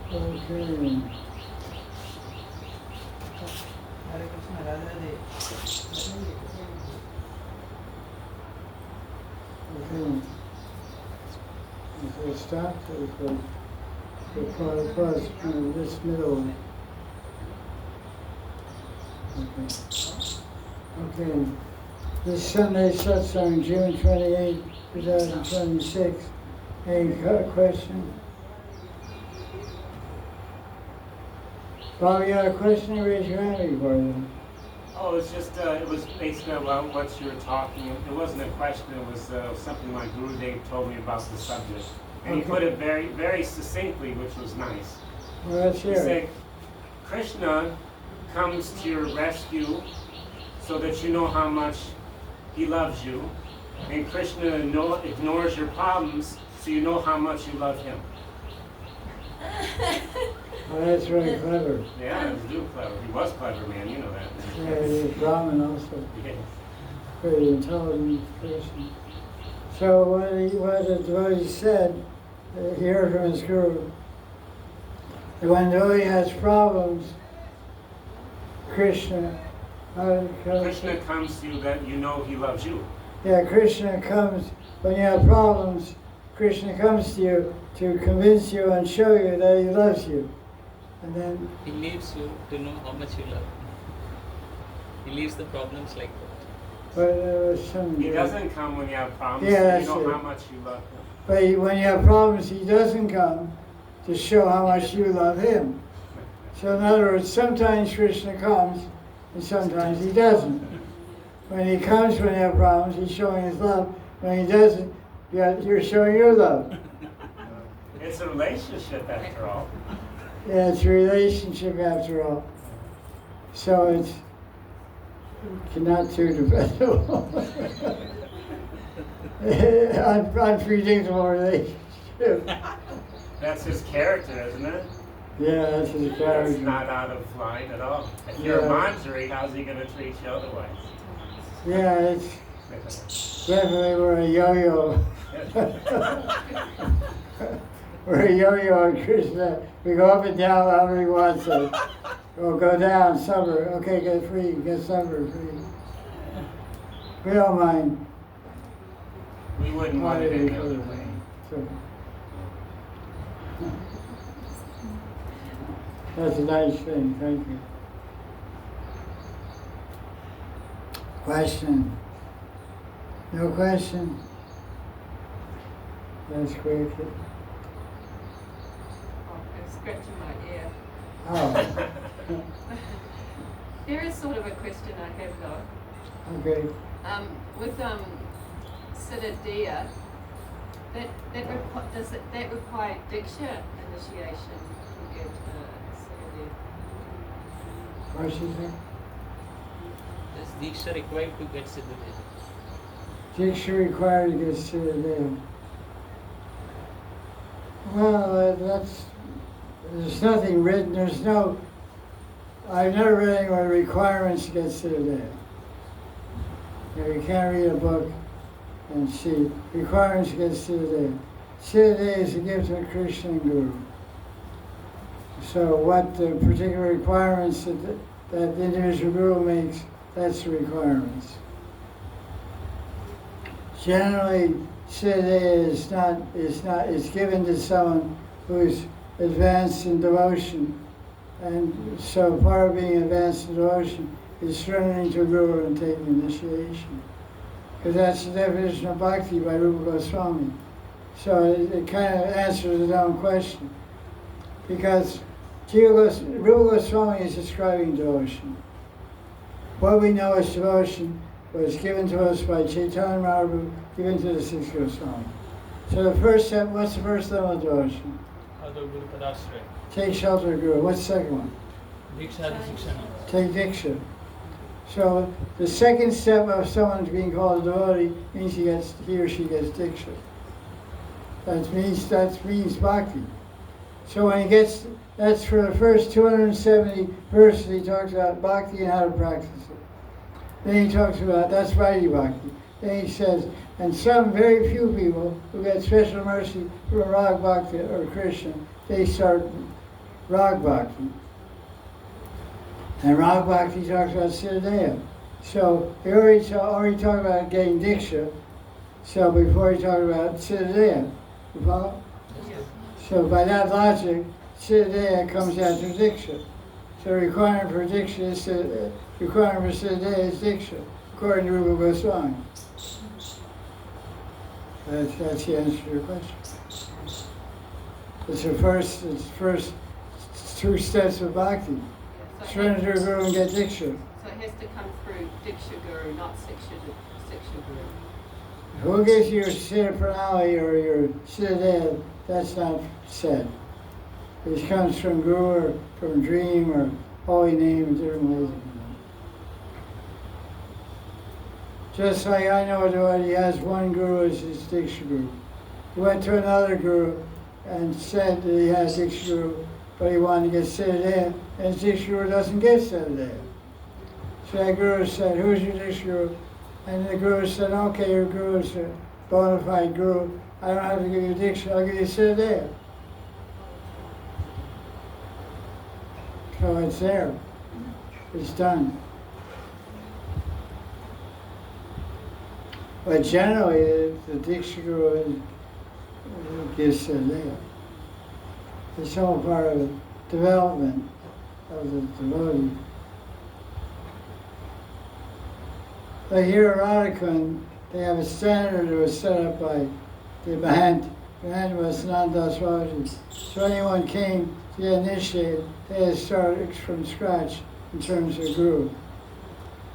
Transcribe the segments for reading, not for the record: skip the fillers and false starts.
Okay. Hare Krishna, Radha Radhe. Okay. So stop the pause in this middle. Okay. This Sunday Satsang, June 28, 2026. Any question? Bob, you got a question? Raise your hand before you. Oh, it's just, it was basically about what you were talking. It wasn't a question, it was something my Gurudev told me about the subject. And he put it very, very succinctly, which was nice. Well, that's He said, Krishna comes to your rescue so that you know how much he loves you. And Krishna ignores your problems so you know how much you love him. Oh, that's very clever. Yeah, he was real clever. He was clever, man, you know that. Yeah, he's Brahmin also. Yes. Very intelligent person. So what the devotee said, he heard from his guru, that when the devotee has problems, Krishna comes to you that you know he loves you. Yeah, Krishna comes, when you have problems, Krishna comes to you to convince you and show you that he loves you. And then he leaves you to know how much you love him. He leaves the problems like that. He doesn't come when you have problems, yeah, so you know how much you love him. But when you have problems, he doesn't come to show how much you love him. So in other words, sometimes Krishna comes and sometimes he doesn't. When he comes when you have problems, he's showing his love. When he doesn't, you're showing your love. It's a relationship after all. Yeah, it's a relationship after all. So it's not too dependable. Unpredictable relationship. That's his character, isn't it? Yeah, that's his character. It's not out of line at all. If you're a Manjari, how's he going to treat you otherwise? Yeah, it's definitely we're a yo-yo. We're a yo-yo and Krishna. We go up and down however he wants us. We'll go down, summer. Okay, get free, get summer free. We don't mind. We wouldn't want it any other way. So, that's a nice thing, thank you. Question? No question? That's quick. Scratching my ear. Oh. There is sort of a question I have though. Okay. With sadhya, does that require diksha initiation to get sadhya? What she say? Is Diksha required to get sadhya? Diksha required to get sadhya. Well, there's nothing written, I've never read anywhere requirements to get sadhya. You can't read a book and see requirements to get sadhya. Sadhya is a gift of Krishna and Guru. So what the particular requirements that the individual Guru makes, that's the requirements. Generally, sadhya is given to someone who's advanced in devotion, and so part of being advanced in devotion is surrendering to Guru and taking initiation. Because that's the definition of bhakti by Rupa Goswami. So it kind of answers its own question. Because Rupa Goswami is describing devotion. What we know as devotion was given to us by Chaitanya Mahaprabhu, given to the six Goswami. So the first step, what's the first level of devotion? Take shelter of Guru. What's the second one? Take Diksha. So the second step of someone being called a devotee means he or she gets Diksha. That means bhakti. So when he gets, that's for the first 270 verses he talks about bhakti and how to practice it. Then he talks about, that's Vaidhi Bhakti. Then he says, and some very few people who get special mercy from Radha Bhakti or Krishna, they start Rag Bhakti. And Rag Bhakti talks about Siddhanta. So he already talked about getting Diksha. So before he talked about Siddhanta, you follow? Yeah. So by that logic, Siddhanta comes after Diksha. So requirement for Diksha is requirement for Siddhanta is Diksha, according to Rupa Goswami. That's the answer to your question. It's the first two steps of bhakti. So Surrender to Guru and get Diksha. So it has to come through Diksha Guru, not Siksha Guru. Who gives you your Siddha Pranali or your Siddha, that's not said. It comes from Guru or from dream or holy name and different ways. Just like I know a devotee has one Guru as his Diksha Guru. He went to another Guru and said that he has Diksha Guru, but he wanted to get Siddha, and his Diksha Guru doesn't get Siddha. So that Guru said, who's your Diksha Guru? And the Guru said, okay, your Guru is a bona fide Guru. I don't have to give you Diksha, I'll give you Siddha. So it's there. It's done. But generally, the Diksha Guru gives Siddha. It's all part of the development of the devotee. But here at Radha Kunda, they have a standard that was set up by the Mahant. Mahant was Nandas Babaji. So anyone came to get initiated, they had to start from scratch in terms of Guru.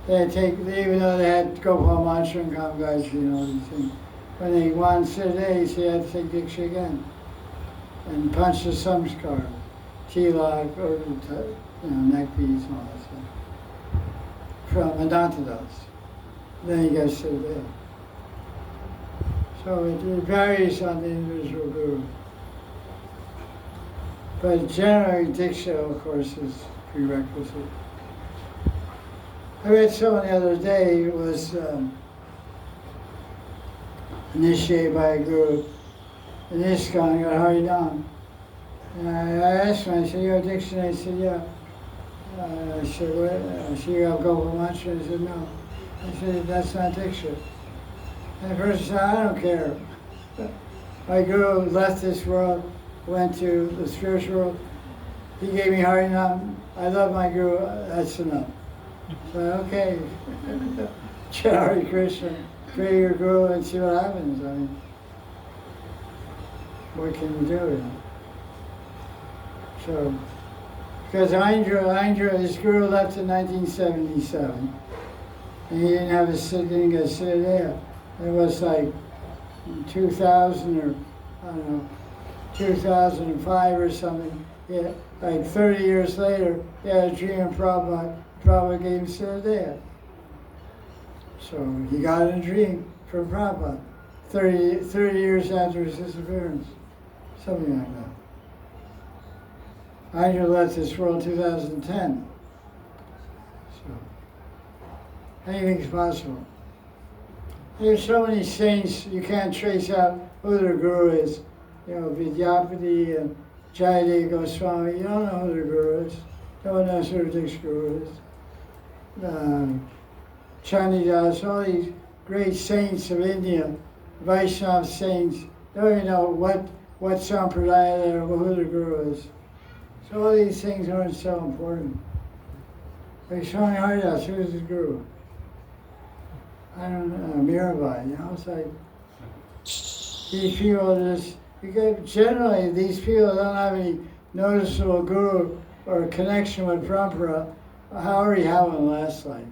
They had even though they had Gopal mantra and Kamgaji and all these things, when they wanted Siddha, they had to take Diksha again. And punch the samskar, tilak, or neck beads and all that stuff. From Anantadas. Then he gets Siddha. So it varies on the individual Guru. But generally, Diksha, of course, is prerequisite. I read someone the other day who was initiated by a Guru in ISKCON, got Harinam. And I asked him, I said, you have Diksha? And he said, yeah. I said, what? I said, you have Gopal mantra? He said, no. I said, that's not Diksha. And the person said, I don't care. My Guru left this world, went to the spiritual world. He gave me Harinam. I love my Guru, that's enough. So, okay, Hare Krishna, pray your Guru and see what happens. I mean, what can you do? So, because Indra, his Guru left in 1977, and he didn't have a didn't get Siddha. It was like 2000 or, I don't know, 2005 or something. Yeah, like 30 years later, he had a dream of Prabhupada. Prabhupada gave him Siddha. So he got a dream from Prabhupada 30 years after his disappearance. Something like that. Indra left this world in 2010. So anything's possible. There's so many saints you can't trace out who their Guru is. You know, Vidyapati and Jaya Jaya Goswami, you don't know who their Guru is. No one knows who their Guru is. Chandidas, all these great saints of India, Vaishnava saints, don't even know what sampradaya they're, who their Guru is. So all these things aren't so important. Like Swami Haridas, who's his Guru? I don't know, Mirabai, you know, it's like, these people just, because generally these people don't have any noticeable Guru or connection with Parampara. How are you having the last life?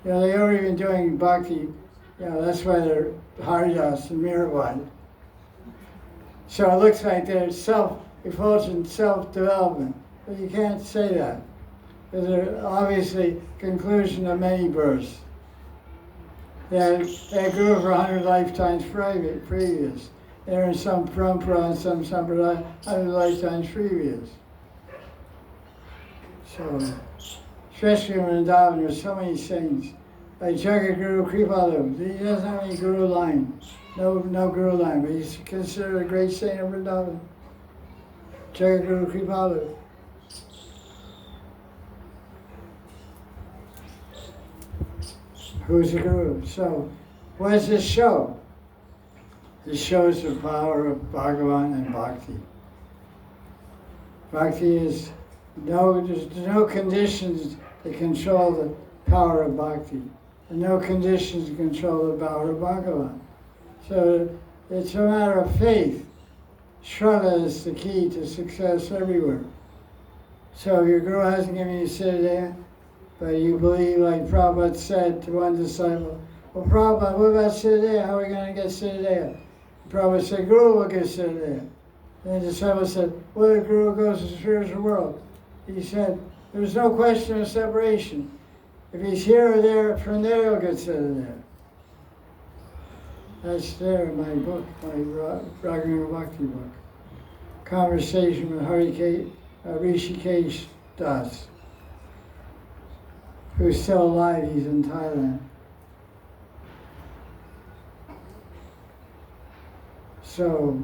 You know, they already been doing bhakti, you know, that's why they're Haridas and Mirabai. So it looks like they're self-effulgent, self-development, but you can't say that. Because they're obviously conclusion of many births. They grew for 100 lifetimes previous. They're in some parampara and some sampradaya 100 lifetimes previous. So, especially in Vrindavan, there's so many saints. Like Jagadguru Kripalu, he doesn't have any Guru line. No Guru line, but he's considered a great saint of Vrindavan. Jagaguru Kripalu. Who's the guru? So, what does this show? This shows the power of Bhagavan and Bhakti. Bhakti is there's no conditions to control the power of Bhakti, and no conditions to control the power of Bhagavan. So it's a matter of faith. Shraddha is the key to success everywhere. So if your guru hasn't given you siddhanta, but you believe, like Prabhupada said to one disciple, well, Prabhupada, what about siddhanta? How are we going to get siddhanta? Prabhupada said, Guru will get siddhanta. And the disciple said, well, the Guru goes to the spiritual world. He said, there's no question of separation. If he's here or there, from there he'll get siddhanta. That's there in my book, my Raghunath Bhakti book. Conversation with Rishikesh Das, who's still alive. He's in Thailand. So,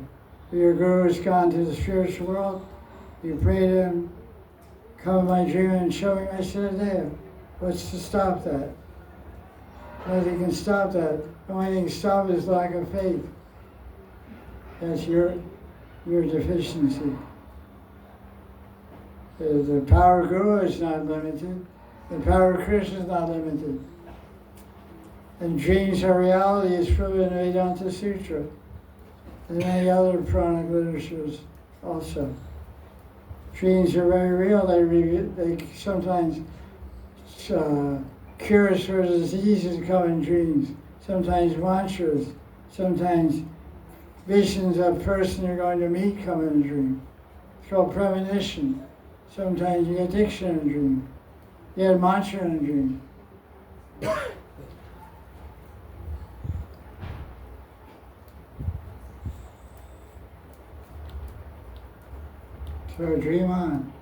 your guru's gone to the spiritual world. You pray to him, come in my dream and show me my siddhanta. What's to stop that? Nothing can stop that. The only thing to stop is lack of faith. That's your deficiency. The power of Guru is not limited. The power of Krishna is not limited. And dreams are reality is proven in Vedanta Sutra and many other Puranic literatures also. Dreams are very real. They sometimes cures for diseases come in dreams. Sometimes mantras. Sometimes visions of a person you're going to meet come in a dream. It's called premonition. Sometimes you get diction in a dream. You get a mantra in a dream. So dream on.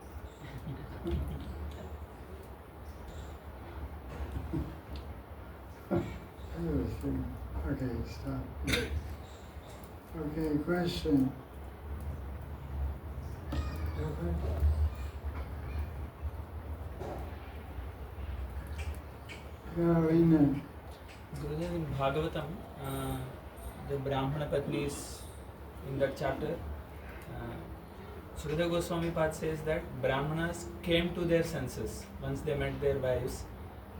Okay, stop. Okay, question. Guruji, in Bhagavatam, the Brahmana Patnis in that chapter, Sukadeva Goswami Pad says that Brahmanas came to their senses once they met their wives.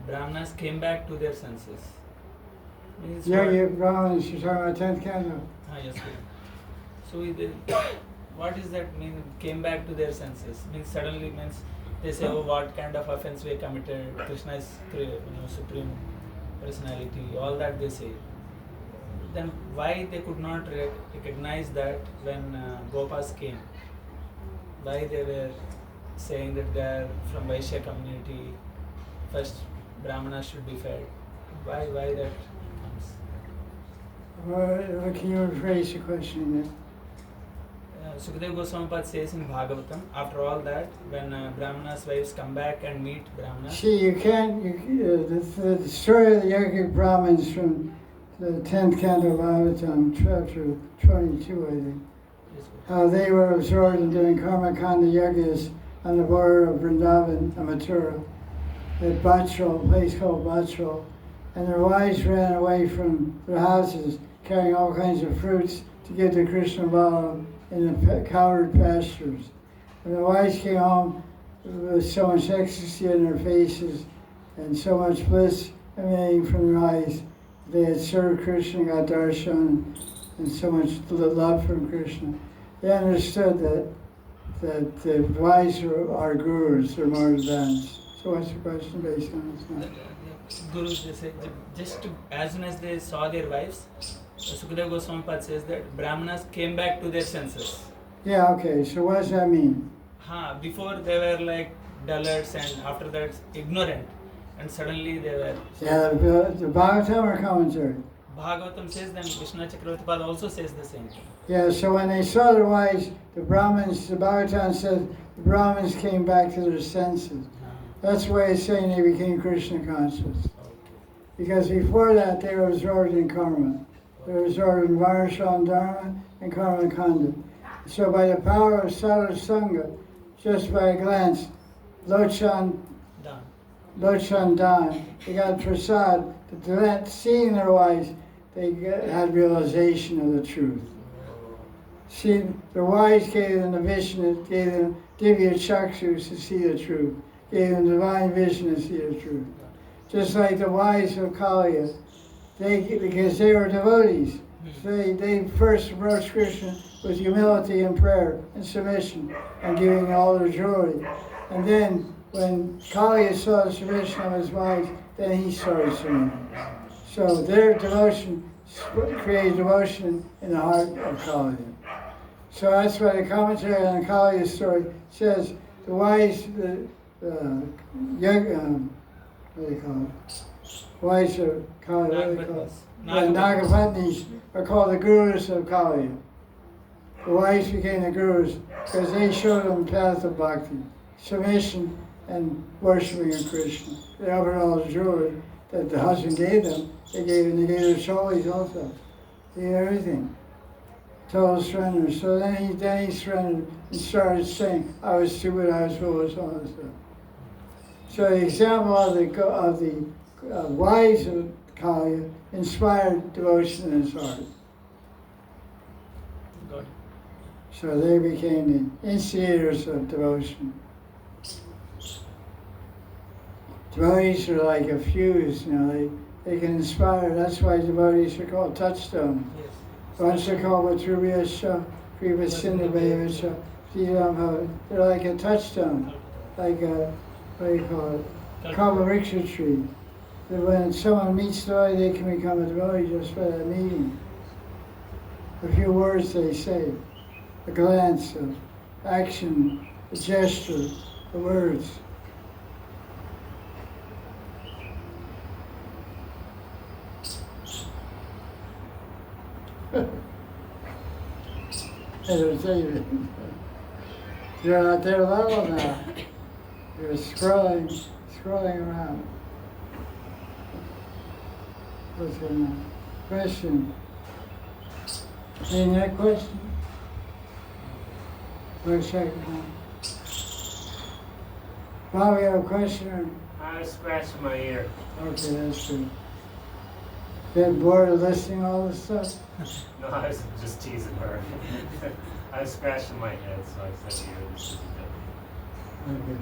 Brahmanas came back to their senses. Brahmanas, you're talking about 10th canto. Yes, so what is that mean? Came back to their senses means suddenly means they say, oh, what kind of offense we committed? Krishna is supreme personality. All that they say. Then why they could not recognize that when Gopas came? Why they were saying that they are from Vaishya community? First, Brahmanas should be fed. Why that comes? Well, can you rephrase the question again? Sukadeva Goswami says in Bhagavatam, after all that, when Brahmanas' wives come back and meet Brahmanas. See, you can't, the story of the yogic Brahmins from the 10th canto of Bhagavatam, chapter 22, I think, how they were absorbed in doing karma kanda yagas on the border of Vrindavan and Mathura, at Bachral, a place called Bachral, and their wives ran away from their houses carrying all kinds of fruits to give to Krishna Balaram in the covered pastures. And the wives came home with so much ecstasy in their faces and so much bliss emanating from their eyes. They had served Krishna, got darshan, and so much love from Krishna. They understood that the wives are gurus, they're more advanced. So what's the question based on this? Gurus, they say, just as soon as they saw their wives, Sukadeva Goswami Pad says that Brahmanas came back to their senses. Yeah, okay, so what does that mean? Before they were like dullards and after that ignorant, and suddenly they were... Yeah, the Bhagavatam or commentary? Bhagavatam says, then Vishnu Chakravarti Pad also says the same thing. Yeah, so when they saw their wives, the Bhagavatam said the Brahmins came back to their senses. That's the way it's saying they became Krishna conscious. Because before that, they were absorbed in karma. They were absorbed in Varnashram Dharma and Karma Kanda. So by the power of Sangha, just by a glance, Lochan Dan, they got prasad, that seeing their wise, they had realization of the truth. See, the wise gave them the vision, gave them divya chakshus to see the truth, gave them divine vision to see the truth. Just like the wise of Kaliya, because they were devotees, they first approached Krishna with humility and prayer and submission and giving all their jewelry. And then when Kaliya saw the submission of his wives, then he started surrendering. So their devotion created devotion in the heart of Kaliya. So that's why the commentary on the Kaliya story says the wise, what do they call it? Wise of Kaliya, what do they call it? Nagapatnis are called the gurus of Kaliya. The wise became the gurus because they showed them the path of bhakti, submission and worshipping of Krishna. They offered all the jewelry that the husband gave them. They gave their cholis also. They gave everything. Total surrender. So then he surrendered and started saying, I was stupid, I was foolish, all that stuff. So the example of the wise of Kaliya inspired devotion in his heart. Got it. So they became the instigators of devotion. Devotees are like a fuse, they can inspire. That's why devotees are called touchstones. Yes. Once they're called Vatrubhyascha, Krivasinabhavascha, they're like a touchstone, like a, what do you call it, Kalpavriksha tree. That when someone meets the devotee, they can become a devotee just by that meeting. A few words they say, a glance, of action, a gesture, the words. You're at their level now. You're scrolling around. What's going on? Question? Any that question? Wait a second. Bob, you have a question? Or? I was scratching my ear. Okay, that's good. Get bored of listening to all this stuff? No, I was just teasing her. I was scratching my head, so I said, "Here, this is good." Okay.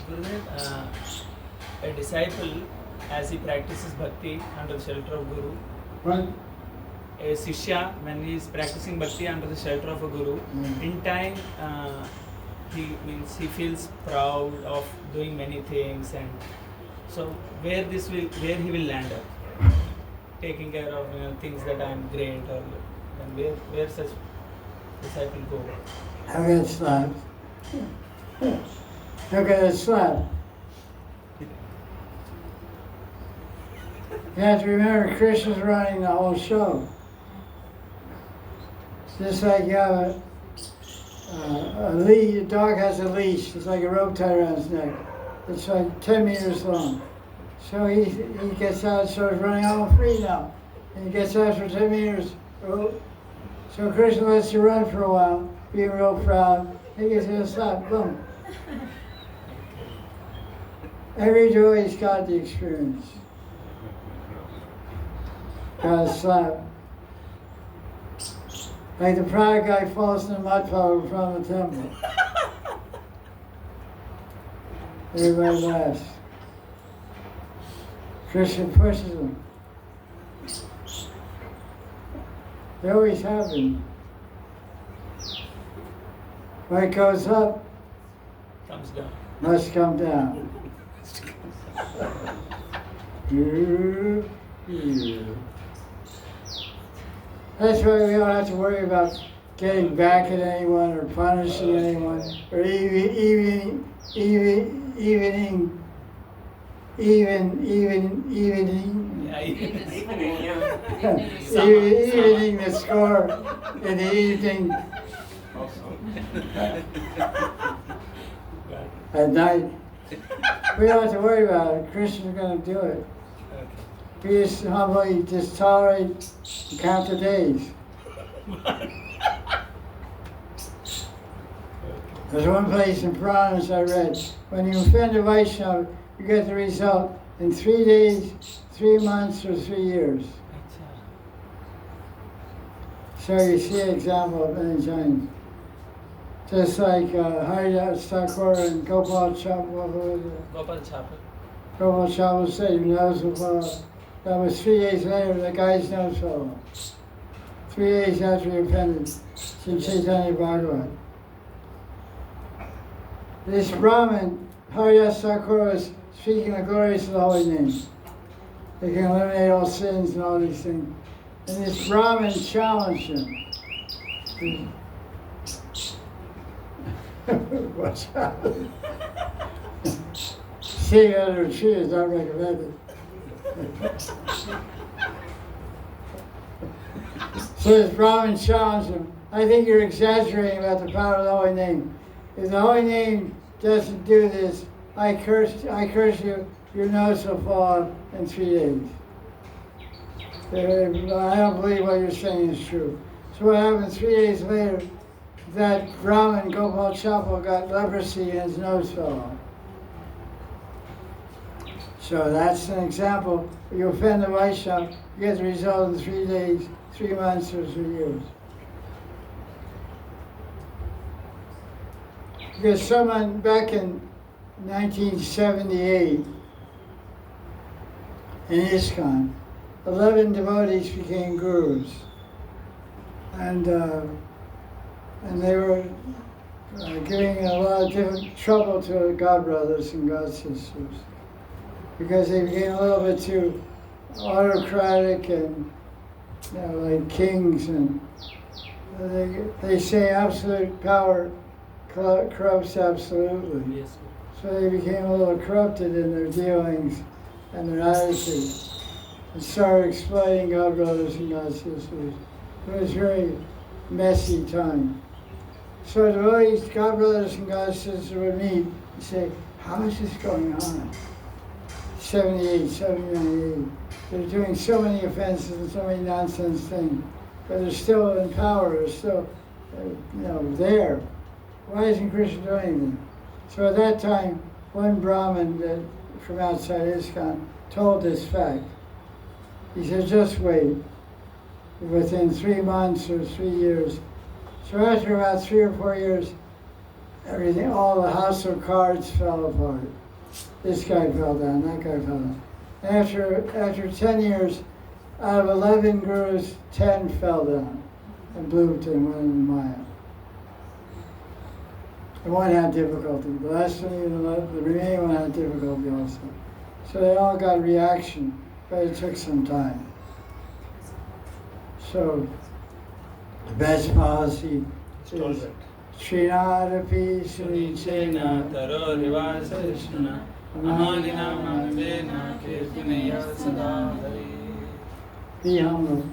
Gurudev, a disciple, as he practices bhakti under the shelter of Guru, What? a Sishya, when he is practicing bhakti under the shelter of a Guru, in time he feels proud of doing many things, and so where he will land up, taking care of things that I am great, or and where such disciple go. I got slapped. Look at it slap. You have to remember, Krishna's running the whole show. Just like you have a leash, a dog has a leash. It's like a rope tied around his neck. It's like 10 meters long. So he gets out and starts running. I'm free now. And he gets out for 10 meters. So Krishna lets you run for a while, being real proud. He gets in a slap, boom. Every devotee's got the experience. Got a slap. Like the proud guy falls in the mud puddle in front of the temple. Everybody laughs. Krishna pushes him. They always happen. What goes up Comes down. must come down. That's why we don't have to worry about getting back at anyone or punishing anyone or evening the score in the evening at night. We don't have to worry about it. Krishna's going to do it. Okay. He used to humbly just tolerate and count the days. There's one place in Puranas I read, when you offend a Vaishnava, you get the result in 3 days, 3 months, or 3 years. So you see an example of many times. Just like Hari Katha and Gopal Gopal Chapel said, your nose will fall off. That was 3 days later, the guy's nose fell off. 3 days after he offended. It's in Chaitanya Bhagavat. This Brahmin, Hari Katha, was speaking the glories of the holy name. They can eliminate all sins and all these things. And this Brahmin challenged him. Watch out. Seeing under a tree is not recommended. So this Brahmin challenged him. I think you're exaggerating about the power of the holy name. If the holy name doesn't do this, I curse you, your nose will fall off in 3 days. I don't believe what you're saying is true. So what happened 3 days later, that Brahmin, Gopal Chapel, got leprosy and his nose fell off. So that's an example. You offend the Vaishnava, you get the result in 3 days, 3 months, or 3 years. Because someone back in 1978 in ISKCON, 11 devotees became gurus, and they were giving a lot of different trouble to God brothers and God sisters because they became a little bit too autocratic and like kings, and they say absolute power corrupts absolutely. Yes. So they became a little corrupted in their dealings and their attitude, and started exploiting God brothers and God sisters. It was a very messy time. So devotees, God brothers and God sisters would meet and say, how is this going on? 78, 79, 80. They're doing so many offenses and so many nonsense things, but they're still in power, they're still there. Why isn't Krishna doing anything? So at that time, one Brahmin from outside ISKCON told this fact. He said, just wait. Within 3 months or 3 years. So after about 3 or 4 years, everything, all the house of cards fell apart. This guy fell down, that guy fell down. After 10 years, out of 11 gurus, 10 fell down and blew to one in Maya. And one had difficulty. The last one, even the remaining one had difficulty also. So they all got reaction, but it took some time. So the best policy is Srinadapi Sri Chena Taro Rivasa Krishna Amanina Manvena Kirtanaya Sadhari. Be humble.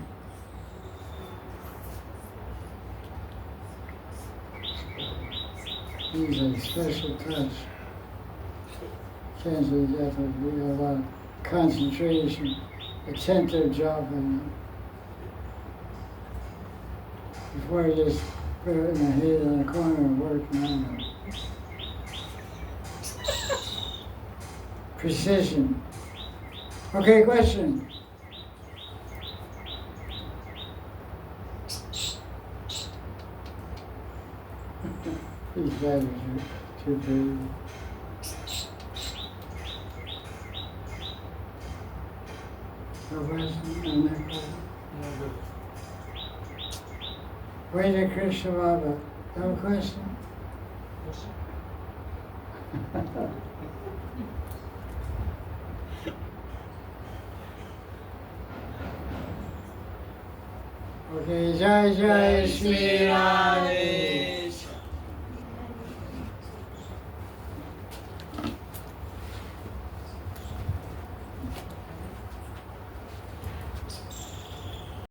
These are special touch. Translate that, we got a lot of concentration, attentive job in it. Before you just put it in the head in the corner and work on it. Precision. Okay, question. These batteries are too big. No question on that question? Wait to Krishna Baba. No question? Okay, Jaya Jaya Sri Radhe.